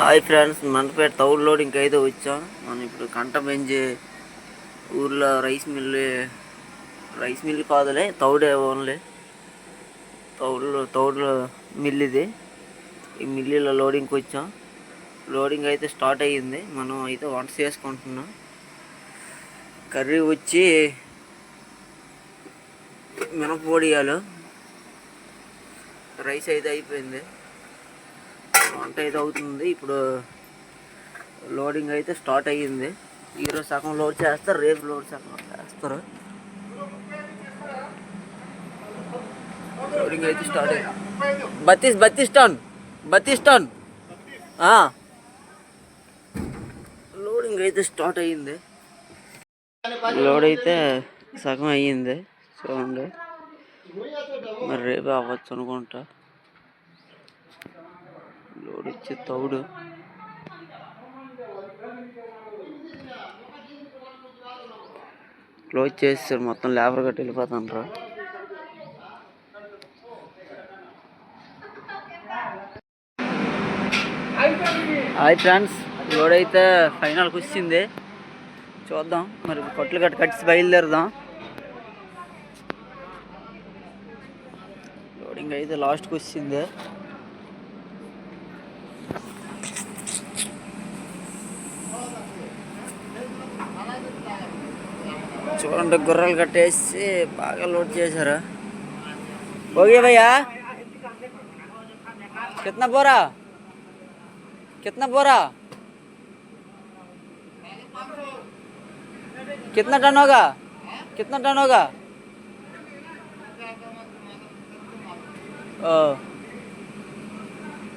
Hi friends, Mandapeta తౌడు loading అయితే వచ్చాం. మనం ఇప్పుడు కంటబెంజి ఊర్లో రైస్ మిల్ కాదులే, తౌడే ఓన్లీ. తౌడులో మిల్ ఇది. ఈ మిల్లులో లోడింగ్కి వచ్చాం. లోడింగ్ అయితే స్టార్ట్ అయ్యింది. మనం అయితే వంట చేసుకుంటున్నాం. కర్రీ వచ్చి మినపొడియాలు. రైస్ అయితే అయిపోయింది, వంట అయితే అవుతుంది. ఇప్పుడు లోడింగ్ అయితే స్టార్ట్ అయ్యింది. ఈరోజు సగం లోడ్ చేస్తారు, రేపు సగం చేస్తారు. లోడింగ్ అయితే స్టార్ట్ అయ్యింది. 32 టన్ లోడింగ్ అయితే స్టార్ట్ అయ్యింది. లోడ్ అయితే సగం అయ్యింది చూడండి. మరి రేపు అవ్వచ్చు అనుకుంటా. లోడ్ వచ్చి తౌడు. క్లోజ్ చేస్తారు, మొత్తం లేబర్ గట్టి వెళ్ళిపోతాను. హాయ్ ఫ్రెండ్స్, లోడ్ అయితే ఫైనల్కి వచ్చింది. చూద్దాం మరి, కొట్లు కట్టి బయలుదేరదాం. లోడింగ్ అయితే లాస్ట్కి వచ్చింది. చూడండి, గుర్రాలు కట్టేసి బాగా లోడ్ చేశారు. ఓకే భయ్యా, కిतना बोरा कितना टन होगा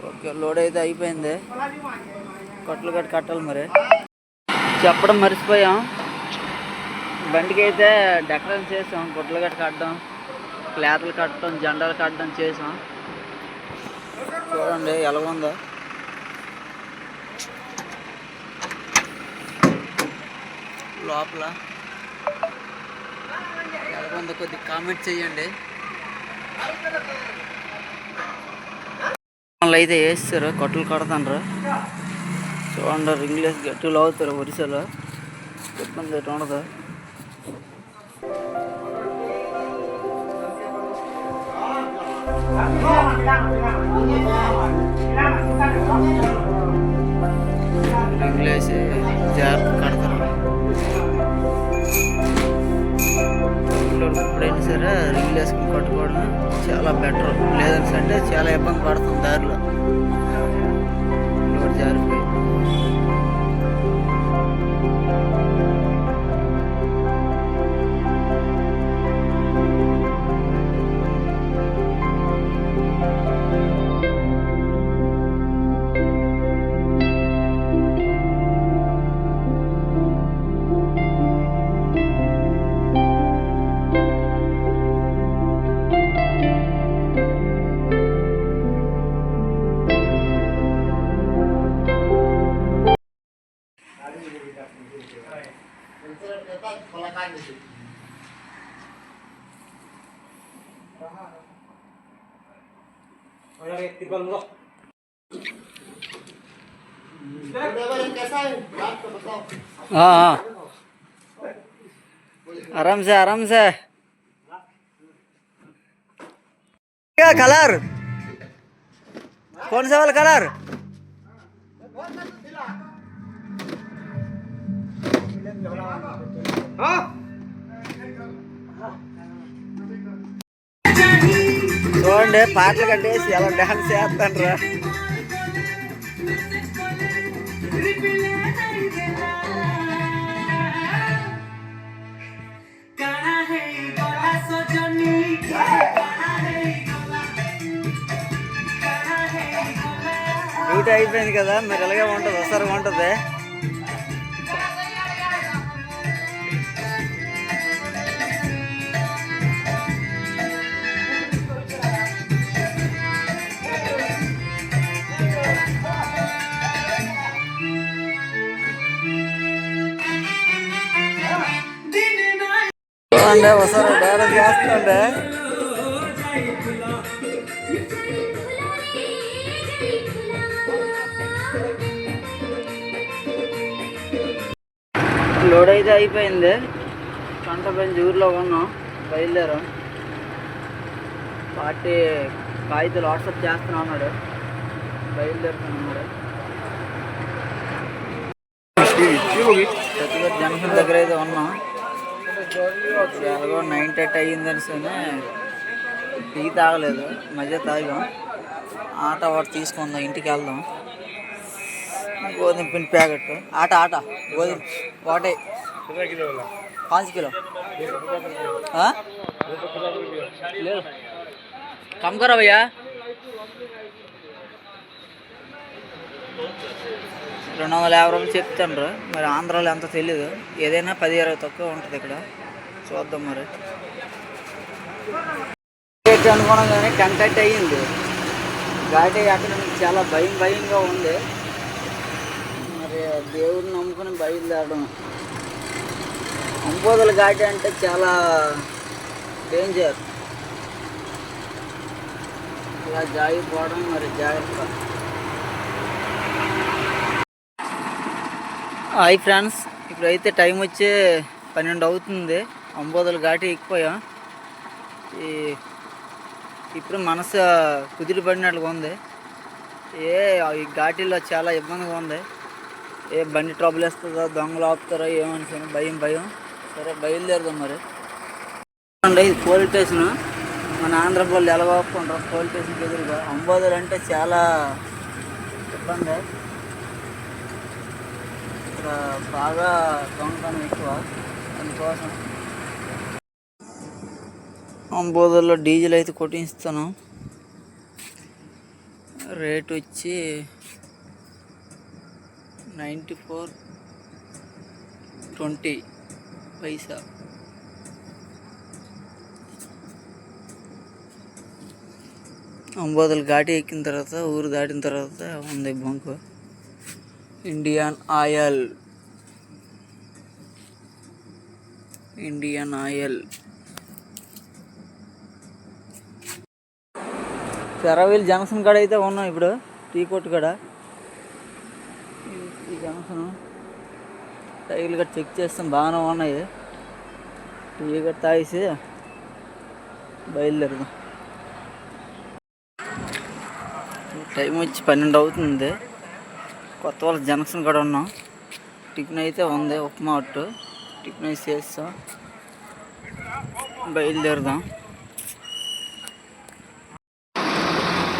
ఓకే, లోడ్ అయితే అయిపోయింది. కొట్లు కట్టాలి. మరి చెప్పడం మర్చిపోయాం. బండికి అయితే డెకరేషన్ చేసాం. గుడ్లు కట్టడం, క్లాతులు కట్టడం, జెండాలు కట్టడం చేసాం. చూడండి ఎలా ఉందో. లోపల ఎలా ఉందో కొద్దిగా కామెంట్ చేయండి. వాళ్ళు అయితే వేస్తారు, కొట్లు కడతాండ్రు. చూడండి, రింగ్లేసి గట్టిలో అవుతారు. వరిసెలో ఇబ్బంది అయితే ఉండదు. రింగ్లేసి జాగ్రత్త కడతారు. ఎప్పుడైనా సరే రింగ్ వేసుకుని కట్టుకోవడం చాలా బెటర్. లేదని అంటే చాలా ఇబ్బంది పడుతుంది దారిలో. లోడ్ జారిపోయి आराम से क्या कलर, कौन सा वाला कलर? చూడండి, పాటలు కట్టేసి ఎలా డాన్స్ చేస్తాండ్రా. డ్యూటీ అయిపోయింది కదా, మరి ఎలాగే ఉంటుంది, ఒకసారిగా ఉంటుంది. చూడండి, ఒకసారి డాన్స్ చేస్తుండే. లోడ్ అయితే అయిపోయింది. కంటపల్లి ఊర్లో ఉన్నాం, బయలుదేరాం. పార్టీ కాగితాలు వాట్సాప్ చేస్తున్నా అన్నాడు, బయలుదేరుతున్నాడు. సత్యపతి జంక్షన్ దగ్గర అయితే ఉన్నాం. ఎలాగో 9:30 అయ్యిందని సరే టీ తాగలేదు, మధ్య తాగాం. ఆట వాటి తీసుకుందాం, ఇంటికి వెళ్దాం. గోధుమ పిండి ప్యాకెట్ ఆట గోధుమ వాటే 5 కిలో లేదు కమ్ కరా భయ్యా. 250 రూపాయలు చెప్తాండ్రు, మరి ఆంధ్రాలో ఎంత తెలీదు. ఏదైనా 10-20 తక్కువ ఉంటుంది ఇక్కడ, చూద్దాం. మరి అనుకోవడంగానే కంటెక్ట్ అయ్యింది. ఘాటి అక్కడ నుంచి చాలా భయంగా ఉంది. మరి దేవుడిని నమ్ముకుని బయలుదేరడం. అంబోదల ఘాటి అంటే చాలా డేంజర్, ఇలా జాగిపోవడం మరి జాగ్రత్త. హాయ్ ఫ్రెండ్స్, ఇప్పుడైతే టైం వచ్చి 12 అవుతుంది. అంబోదల ఘాటి ఎక్కిపోయాం. ఇప్పుడు మనసు కుదిరి పడినట్లుగా ఉంది. ఈ ఘాటీలో చాలా ఇబ్బందిగా ఉంది. బండి ట్రబుల్ వేస్తుందో, దొంగలు ఆపుతారో ఏమనుకుని భయం. సరే బయలుదేరదాం. మరి ఇది పోలీస్ స్టేషన్. మన ఆంధ్ర వాళ్ళు ఎలా ఆపుకుంటారు పోలీస్ స్టేషన్కి ఎదురుగా. అంబోదలు అంటే చాలా ఇబ్బంది, ఇక్కడ బాగా దొంగతనం ఎక్కువ. అందుకోసం అంబోదల్లో డీజిల్ అయితే కొట్టిస్తాను. రేట్ వచ్చి 94.20 పైసా. అంబోదలు ఘాటి ఎక్కిన తర్వాత, ఊరు దాటిన తర్వాత ఉంది బంకు. ఇండియన్ ఆయిల్ శరవీల్ జంక్షన్ కాడ అయితే ఉన్నాం. ఇప్పుడు టీ కొట్టు కాడ ఈ జంక్షన్ టైర్లు గట్రా చెక్ చేస్తాం, బాగానే ఉన్నాయి. టీ గట్రా తాగేసి బయలుదేరదాం. టైం వచ్చి 12 అవుతుంది. కొత్త వాళ్ళ జంక్షన్ కాడ ఉన్నాం. టిఫిన్ అయితే ఉంది, ఉప్మా అట్టు. టిఫిన్ అయితే చేస్తాం, బయలుదేరదాం.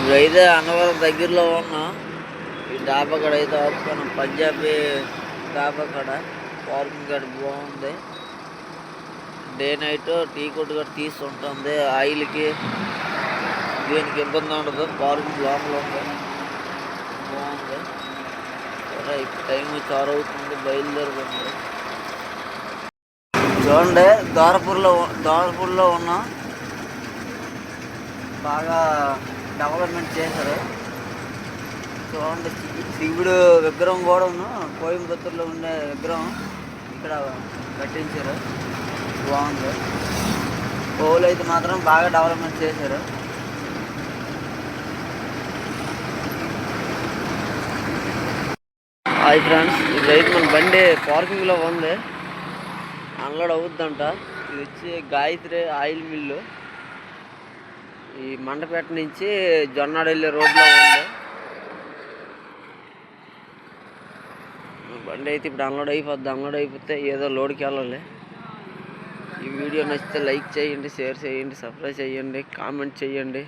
ఇప్పుడైతే అన్నవరం దగ్గరలో ఉన్నాం. ఈ డాబా కాడ అయితే ఆపుకున్నాం, పంజాబీ డాబా కాడ. పార్కింగ్ కాడ బాగుంది. డే నైట్ టీ కొట్టు కూడా తీసుకుంటుంది. ఆయిల్కి దేనికి ఇబ్బంది ఉండదు, పార్కింగ్ లోపల ఉంది, బాగుంది. సరే ఇప్పుడు టైం 6 అవుతుంది, బయలుదేరుతుంది. చూడండి, ద్వారపూర్లో ఉన్నాం. బాగా డెవలప్మెంట్ చేశారు. చూడండి, శివుడు విగ్రహం కూడా కోయంబత్తూరులో ఉండే విగ్రహం ఇక్కడ కట్టించారు, బాగుంది. పోలు అయితే మాత్రం బాగా డెవలప్మెంట్ చేశారు. హాయ్ ఫ్రెండ్స్, ఇప్పుడైతే మన బండి పార్కింగ్లో ఉంది, అన్లోడ్ అవుద్దంట. ఇది వచ్చి గాయత్రి ఆయిల్ మిల్లు. ఈ మండపేట నుంచి జొన్నాడు వెళ్ళే రోడ్లో ఉంది. బండి అయితే ఇప్పుడు అన్లోడ్ అయిపోద్ది. అన్లోడ్ అయిపోతే ఏదో లోడ్కి వెళ్ళాలి. ఈ వీడియో నచ్చితే లైక్ చేయండి, షేర్ చేయండి, సబ్స్క్రైబ్ చేయండి, కామెంట్ చేయండి.